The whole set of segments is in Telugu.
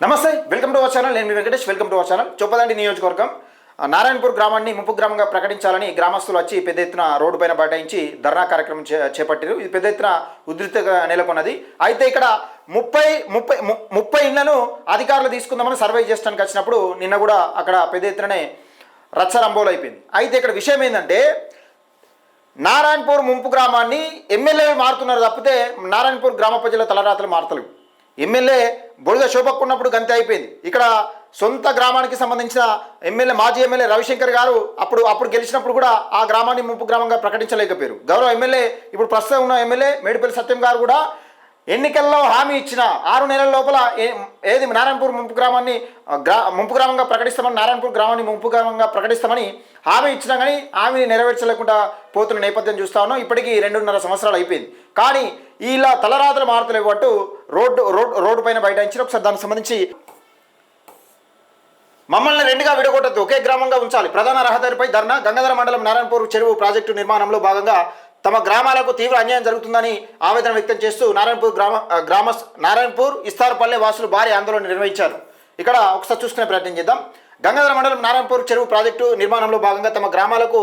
నమస్తే, వెల్కమ్ టు అవర్ ఛానల్. నేను మీ Venkatesh. Welcome to our channel. Choppadandi నియోజకవర్గం నారాయణపూర్ గ్రామాన్ని ముంపు గ్రామంగా ప్రకటించాలని గ్రామస్తులు వచ్చి పెద్ద ఎత్తున రోడ్డు పైన బైఠాయించి ధర్నా కార్యక్రమం చేపట్టారు. ఇది పెద్ద ఎత్తున ఉధృతంగా నెలకొన్నది. అయితే ఇక్కడ ముప్పై ఇళ్లను అధికారులు తీసుకుందామని సర్వే చేయడానికి వచ్చినప్పుడు నిన్న కూడా అక్కడ పెద్ద ఎత్తుననే రచ్చరంబోలు అయిపోయింది. అయితే ఇక్కడ విషయం ఏంటంటే నారాయణపూర్ ముంపు గ్రామాన్ని ఎమ్మెల్యేలు మారుతున్నారు తప్పితే నారాయణపూర్ గ్రామ ప్రజల తలరాతలు మారతలేవు. ఎమ్మెల్యే బొడిగ శోభక్ ఉన్నప్పుడు గంతే అయిపోయింది. ఇక్కడ సొంత గ్రామానికి సంబంధించిన మాజీ ఎమ్మెల్యే రవిశంకర్ గారు అప్పుడు గెలిచినప్పుడు కూడా ఆ గ్రామాన్ని ముంపు గ్రామంగా ప్రకటించలేకపోయారు. గౌరవ ఎమ్మెల్యే ఇప్పుడు ప్రస్తుతం ఉన్న ఎమ్మెల్యే మేడిపల్లి సత్యం గారు కూడా ఎన్నికల్లో హామీ ఇచ్చిన 6 నెలల లోపల నారాయణపూర్ ముంపు గ్రామంగా ప్రకటిస్తామని నారాయణపూర్ గ్రామాన్ని ముంపు గ్రామంగా ప్రకటిస్తామని హామీ ఇచ్చినా కానీ హామీని నెరవేర్చలేకుండా పోతున్న నేపథ్యం చూస్తా ఉన్నాం. ఇప్పటికీ 2.5 సంవత్సరాలు అయిపోయింది. కానీ ఇలా తలరాతలు మారుతలేవు అంటూ రోడ్డు పైన బైఠాయించిన ఒకసారి దానికి సంబంధించి మమ్మల్ని రెండుగా విడగొట్టద్దు, ఒకే గ్రామంగా ఉంచాలి. ప్రధాన రహదారిపై ధర్నా. గంగాధర మండలం నారాయణపూర్ చెరువు ప్రాజెక్టు నిర్మాణంలో భాగంగా తమ గ్రామాలకు తీవ్ర అన్యాయం జరుగుతుందని ఆవేదన వ్యక్తం చేస్తూ నారాయణపూర్ ఇస్తార్పల్లె వాసులు భారీ ఆందోళన నిర్వహించారు. ఇక్కడ ఒకసారి చూసుకునే ప్రయత్నం చేద్దాం. గంగాధర మండలం నారాయణపూర్ చెరువు ప్రాజెక్టు నిర్మాణంలో భాగంగా తమ గ్రామాలకు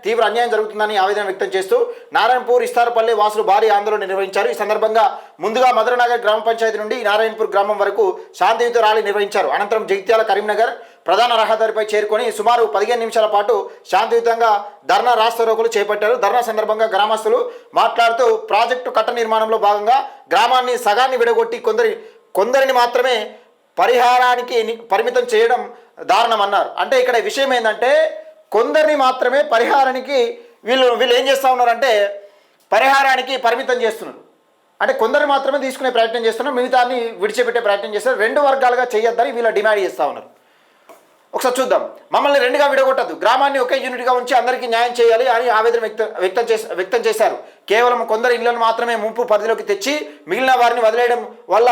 తీవ్ర అన్యాయం జరుగుతుందని ఆవేదన వ్యక్తం చేస్తూ నారాయణపూర్ ఇస్తార్పల్లె వాసులు భారీ ఆందోళన నిర్వహించారు. ఈ సందర్భంగా ముందుగా మధురనగర్ గ్రామ పంచాయతీ నుండి నారాయణపూర్ గ్రామం వరకు శాంతియుత ర్యాలీ నిర్వహించారు. అనంతరం జగిత్యాల కరీంనగర్ ప్రధాన రహదారిపై చేరుకొని సుమారు 15 నిమిషాల పాటు శాంతియుతంగా ధర్నా రాస్తారోకోలు చేపట్టారు. ధర్నా సందర్భంగా గ్రామస్తులు మాట్లాడుతూ ప్రాజెక్టు కట్ట నిర్మాణంలో భాగంగా గ్రామాన్ని సగాన్ని విడగొట్టి కొందరిని మాత్రమే పరిహారానికి పరిమితం చేయడం దారుణమన్నారు. అంటే ఇక్కడ విషయం ఏంటంటే కొందరిని మాత్రమే పరిహారానికి వీళ్ళు ఏం చేస్తూ ఉన్నారంటే పరిహారానికి పరిమితం చేస్తున్నారు. అంటే కొందరు మాత్రమే తీసుకునే ప్రయత్నం చేస్తున్నారు, మిగతాన్ని విడిచిపెట్టే ప్రయత్నం చేస్తారు. 2 వర్గాలుగా చేయొద్దని వీళ్ళు డిమాండ్ చేస్తూ ఉన్నారు. ఒకసారి చూద్దాం. మమ్మల్ని రెండుగా విడగొట్టద్దు, గ్రామాన్ని ఒకే యూనిట్గా ఉంచి అందరికీ న్యాయం చేయాలి అని ఆవేదన వ్యక్తం చేశారు. కేవలం కొందరు ఇళ్లను మాత్రమే ముంపు పరిధిలోకి తెచ్చి మిగిలిన వారిని వదిలేయడం వల్ల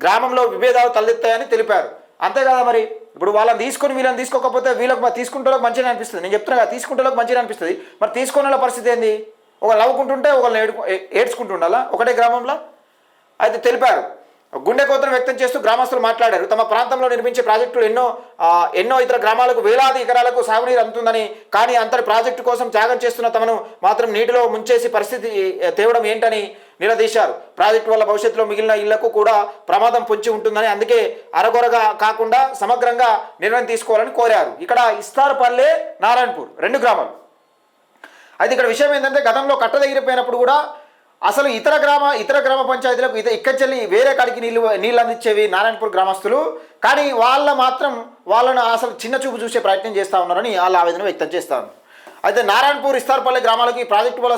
గ్రామంలో విభేదాలు తలెత్తాయని తెలిపారు. అంతే కదా, మరి ఇప్పుడు వాళ్ళని తీసుకొని వీళ్ళని తీసుకోకపోతే వీళ్ళకి తీసుకుంటే మంచిగా అనిపిస్తుంది. నేను చెప్తున్నా కదా, తీసుకుంటే మంచిగా అనిపిస్తుంది. మరి తీసుకునే పరిస్థితి ఏంది? ఒకళ్ళు నవ్వుకుంటుంటే ఒకళ్ళని ఏడ్చుకుంటుండాలా ఒకటే గ్రామంలో? అయితే తెలిపారు. గుండె కోతను వ్యక్తం చేస్తూ గ్రామస్తులు మాట్లాడారు. తమ ప్రాంతంలో నిర్మించే ప్రాజెక్టులు ఎన్నో ఇతర గ్రామాలకు వేలాది ఎకరాలకు సాగునీరు అందుతుందని, కానీ అంతటి ప్రాజెక్టు కోసం త్యాగం చేస్తున్న తమను మాత్రం నీటిలో ముంచేసి పరిస్థితి తేవడం ఏంటని నిలదీశారు. ప్రాజెక్టు వల్ల భవిష్యత్తులో మిగిలిన ఇళ్లకు కూడా ప్రమాదం పొంచి ఉంటుందని, అందుకే అరగొరగా కాకుండా సమగ్రంగా నిర్ణయం తీసుకోవాలని కోరారు. ఇక్కడ ఇస్తార్పల్లె, నారాయణపూర్ 2 గ్రామాలు. అయితే ఇక్కడ విషయం ఏంటంటే గతంలో కట్ట దగ్గరిపోయినప్పుడు కూడా అసలు ఇతర గ్రామ పంచాయతీలకు ఇక్కచెల్లి వేరే కాడికి నీళ్ళు అందించేవి నారాయణపూర్ గ్రామస్తులు. కానీ వాళ్ళను అసలు చిన్న చూపు చూసే ప్రయత్నం చేస్తూ ఉన్నారని వాళ్ళ ఆవేదన వ్యక్తం చేస్తూ ఉన్నారు. అయితే నారాయణపూర్ ఇస్తార్పల్లె గ్రామాలకు ఈ ప్రాజెక్టు వల్ల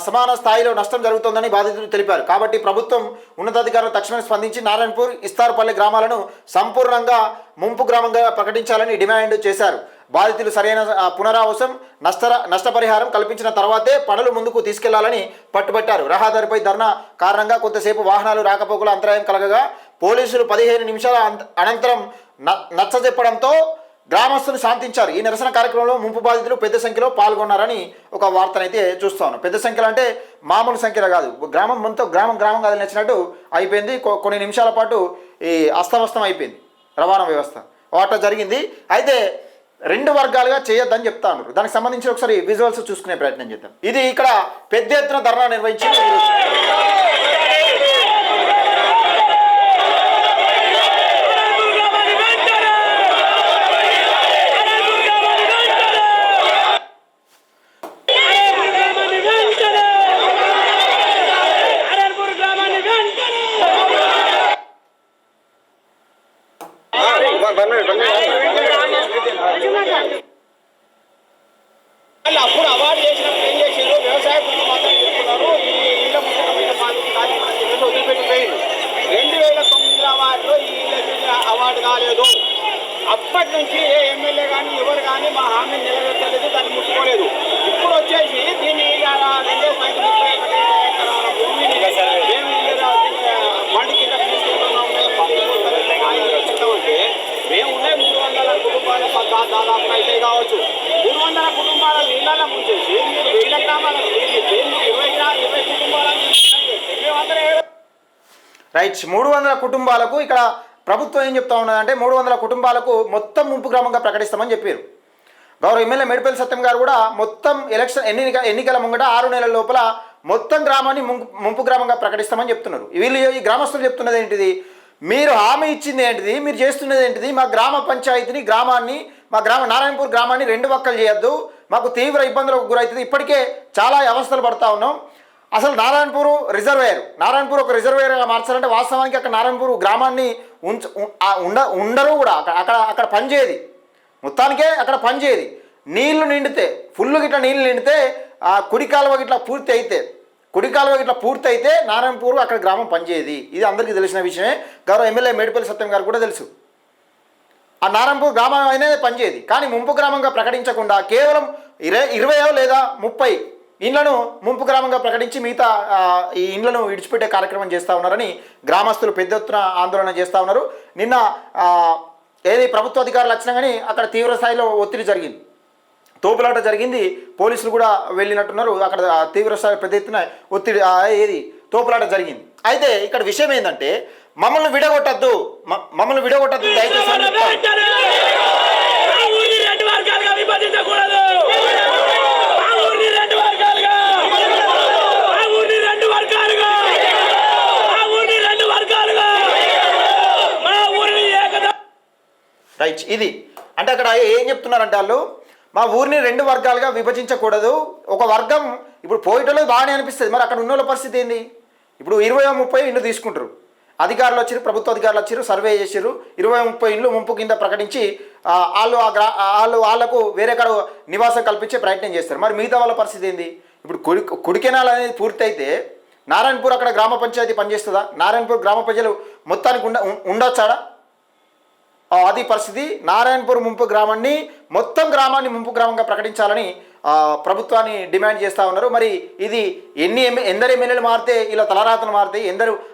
సమాన స్థాయిలో నష్టం జరుగుతోందని బాధితులు తెలిపారు. కాబట్టి ప్రభుత్వం ఉన్నతాధికారులు తక్షణమే స్పందించి నారాయణపూర్ ఇస్తార్పల్లె గ్రామాలను సంపూర్ణంగా ముంపు గ్రామంగా ప్రకటించాలని డిమాండ్ చేశారు. బాధితులు సరైన పునరావాసం నష్టపరిహారం కల్పించిన తర్వాతే పనులు ముందుకు తీసుకెళ్లాలని పట్టుబట్టారు. రహదారిపై ధర్నా కారణంగా కొంతసేపు వాహనాలు రాకపోకల అంతరాయం కలగగా పోలీసులు 15 నిమిషాల అనంతరం నచ్చజెప్పడంతో గ్రామస్తులు శాంతించారు. ఈ నిరసన కార్యక్రమంలో ముంపు బాధితులు పెద్ద సంఖ్యలో పాల్గొన్నారని ఒక వార్తనైతే చూస్తాను. పెద్ద సంఖ్యలో అంటే మామూలు సంఖ్యలో కాదు, గ్రామం కాదు నచ్చినట్టు అయిపోయింది. కొన్ని నిమిషాల పాటు ఈ అస్తవ్యస్తం అయిపోయింది రవాణా వ్యవస్థ. వాట జరిగింది. అయితే 2 వర్గాలుగా చేయొద్దని చెప్తా ఉన్నారు. దానికి సంబంధించి ఒకసారి విజువల్స్ చూసుకునే ప్రయత్నం చేద్దాం. ఇది ఇక్కడ పెద్ద ఎత్తున ధర్నా నిర్వహించి అప్పుడు అవార్డు చేసినప్పుడు ఏం చేసారు, వ్యవసాయ పనులు మాత్రం చేస్తున్నారు. ఈ ఇళ్ళ వదిలిపెట్టిపోయింది. 2009 అవార్డులో ఈ ఇళ్ళ అవార్డు కాలేదు. అప్పటి నుంచి ఏ ఎమ్మెల్యే కానీ ఎవరు కానీ మా హామీని నిలబెట్టలేదు, దాన్ని ముట్టుకోలేదు. ఇప్పుడు వచ్చేసి దీన్ని 231 ఎకరాల భూమిని మేము మండి కింద తీసుకుంటున్నాం అంటే మేము ఉన్నాయి 300 కుటుంబాల దాదాపు అయితే కావచ్చు. 300 కుటుంబాల నీళ్ళ ముంచేసి మీరు 1000 గ్రామాలకు 20 కుటుంబాల రైట్ 300 కుటుంబాలకు ఇక్కడ ప్రభుత్వం ఏం చెప్తా ఉన్నదంటే 300 కుటుంబాలకు మొత్తం ముంపు గ్రామంగా ప్రకటిస్తామని చెప్పారు. గౌరవ ఎమ్మెల్యే మేడిపల్లి సత్యం గారు కూడా మొత్తం ఎన్నికల ముంగట 6 నెలల లోపల మొత్తం గ్రామాన్ని ముంపు గ్రామంగా ప్రకటిస్తామని చెప్తున్నారు. వీళ్ళు ఈ గ్రామస్తులు చెప్తున్నది ఏంటిది, మీరు హామీ ఇచ్చింది ఏంటిది, మీరు చేస్తున్నది ఏంటిది, మా గ్రామ పంచాయతీని మా నారాయణపూర్ గ్రామాన్ని 2 వక్కలు చేయొద్దు, మాకు తీవ్ర ఇబ్బందులకు గురవుతుంది, ఇప్పటికే చాలా అవస్థలు పడతా ఉన్నాం. అసలు నారాయణపూర్ ఒక రిజర్వేయర్గా మార్చాలంటే వాస్తవానికి అక్కడ నారాయణపూర్ గ్రామాన్ని ఉండరు కూడా, అక్కడ పనిచేయదు, మొత్తానికే అక్కడ పనిచేయదు. నీళ్లు నిండితే నీళ్ళు నిండితే ఆ కుడి కాలువ గిట్లా పూర్తి అయితే నారాయణపూర్ అక్కడ గ్రామం పనిచేయదు. ఇది అందరికీ తెలిసిన విషయమే. గౌరవ ఎమ్మెల్యే మేడిపల్లి సత్యం గారు కూడా తెలుసు. ఆ నారాయణపూర్ గ్రామం అనేది పనిచేయదు. కానీ ముంపు గ్రామంగా ప్రకటించకుండా కేవలం 20 లేదా 30 ఇండ్లను ముంపు గ్రామంగా ప్రకటించి మిగతా ఈ ఇండ్లను విడిచిపెట్టే కార్యక్రమం చేస్తూ ఉన్నారని గ్రామస్తులు పెద్ద ఎత్తున ఆందోళన చేస్తూ ఉన్నారు. నిన్న ఏది ప్రభుత్వ అధికారులు వచ్చినా కానీ అక్కడ తీవ్ర స్థాయిలో ఒత్తిడి జరిగింది, తోపులాట జరిగింది, పోలీసులు కూడా వెళ్ళినట్టున్నారు. అక్కడ తీవ్ర స్థాయి పెద్ద ఎత్తున ఒత్తిడి తోపులాట జరిగింది. అయితే ఇక్కడ విషయం ఏంటంటే మమ్మల్ని విడగొట్టద్దు దయచేసి రైట్. ఇది అంటే అక్కడ ఏం చెప్తున్నారంటే వాళ్ళు మా ఊరిని 2 వర్గాలుగా విభజించకూడదు. ఒక వర్గం ఇప్పుడు పోయేటోళ్ళకి బాగానే అనిపిస్తుంది, మరి అక్కడ ఉన్న వాళ్ళ పరిస్థితి ఏంది? ఇప్పుడు 20-30 ఇండ్లు తీసుకుంటారు, అధికారులు వచ్చారు, ప్రభుత్వ అధికారులు వచ్చారు, సర్వే చేశారు, 20-30 ఇండ్లు ముంపు కింద ప్రకటించి వాళ్ళకు వేరే కాడ నివాసం కల్పించే ప్రయత్నం చేస్తారు. మరి మిగతా వాళ్ళ పరిస్థితి ఏంది? ఇప్పుడు కుడికెనాల్ అనేది పూర్తి అయితే నారాయణపూర్ అక్కడ గ్రామ పంచాయతీ పనిచేస్తుందా? నారాయణపూర్ గ్రామ ప్రజలు మొత్తానికి ఉండొచ్చాడా? అది పరిస్థితి. నారాయణపూర్ ముంపు గ్రామాన్ని మొత్తం గ్రామాన్ని ముంపు గ్రామంగా ప్రకటించాలని ప్రభుత్వాన్ని డిమాండ్ చేస్తూ ఉన్నారు. మరి ఇది ఎందరు ఎమ్మెల్యేలు మారితే ఇలా తలరాతలు మారితే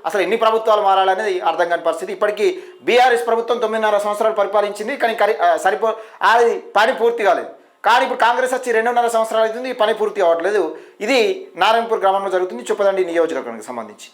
అసలు ఎన్ని ప్రభుత్వాలు మారాలనేది అర్థం కాని పరిస్థితి. ఇప్పటికీ బీఆర్ఎస్ ప్రభుత్వం 9.5 సంవత్సరాలు పరిపాలించింది, కానీ అది పని పూర్తి కాలేదు. కానీ ఇప్పుడు కాంగ్రెస్ వచ్చి 2.5 సంవత్సరాలు అవుతుంది, పని పూర్తి కావట్లేదు. ఇది నారాయణపూర్ గ్రామంలో జరుగుతుంది, చొప్పదండి నియోజకవర్గానికి సంబంధించి.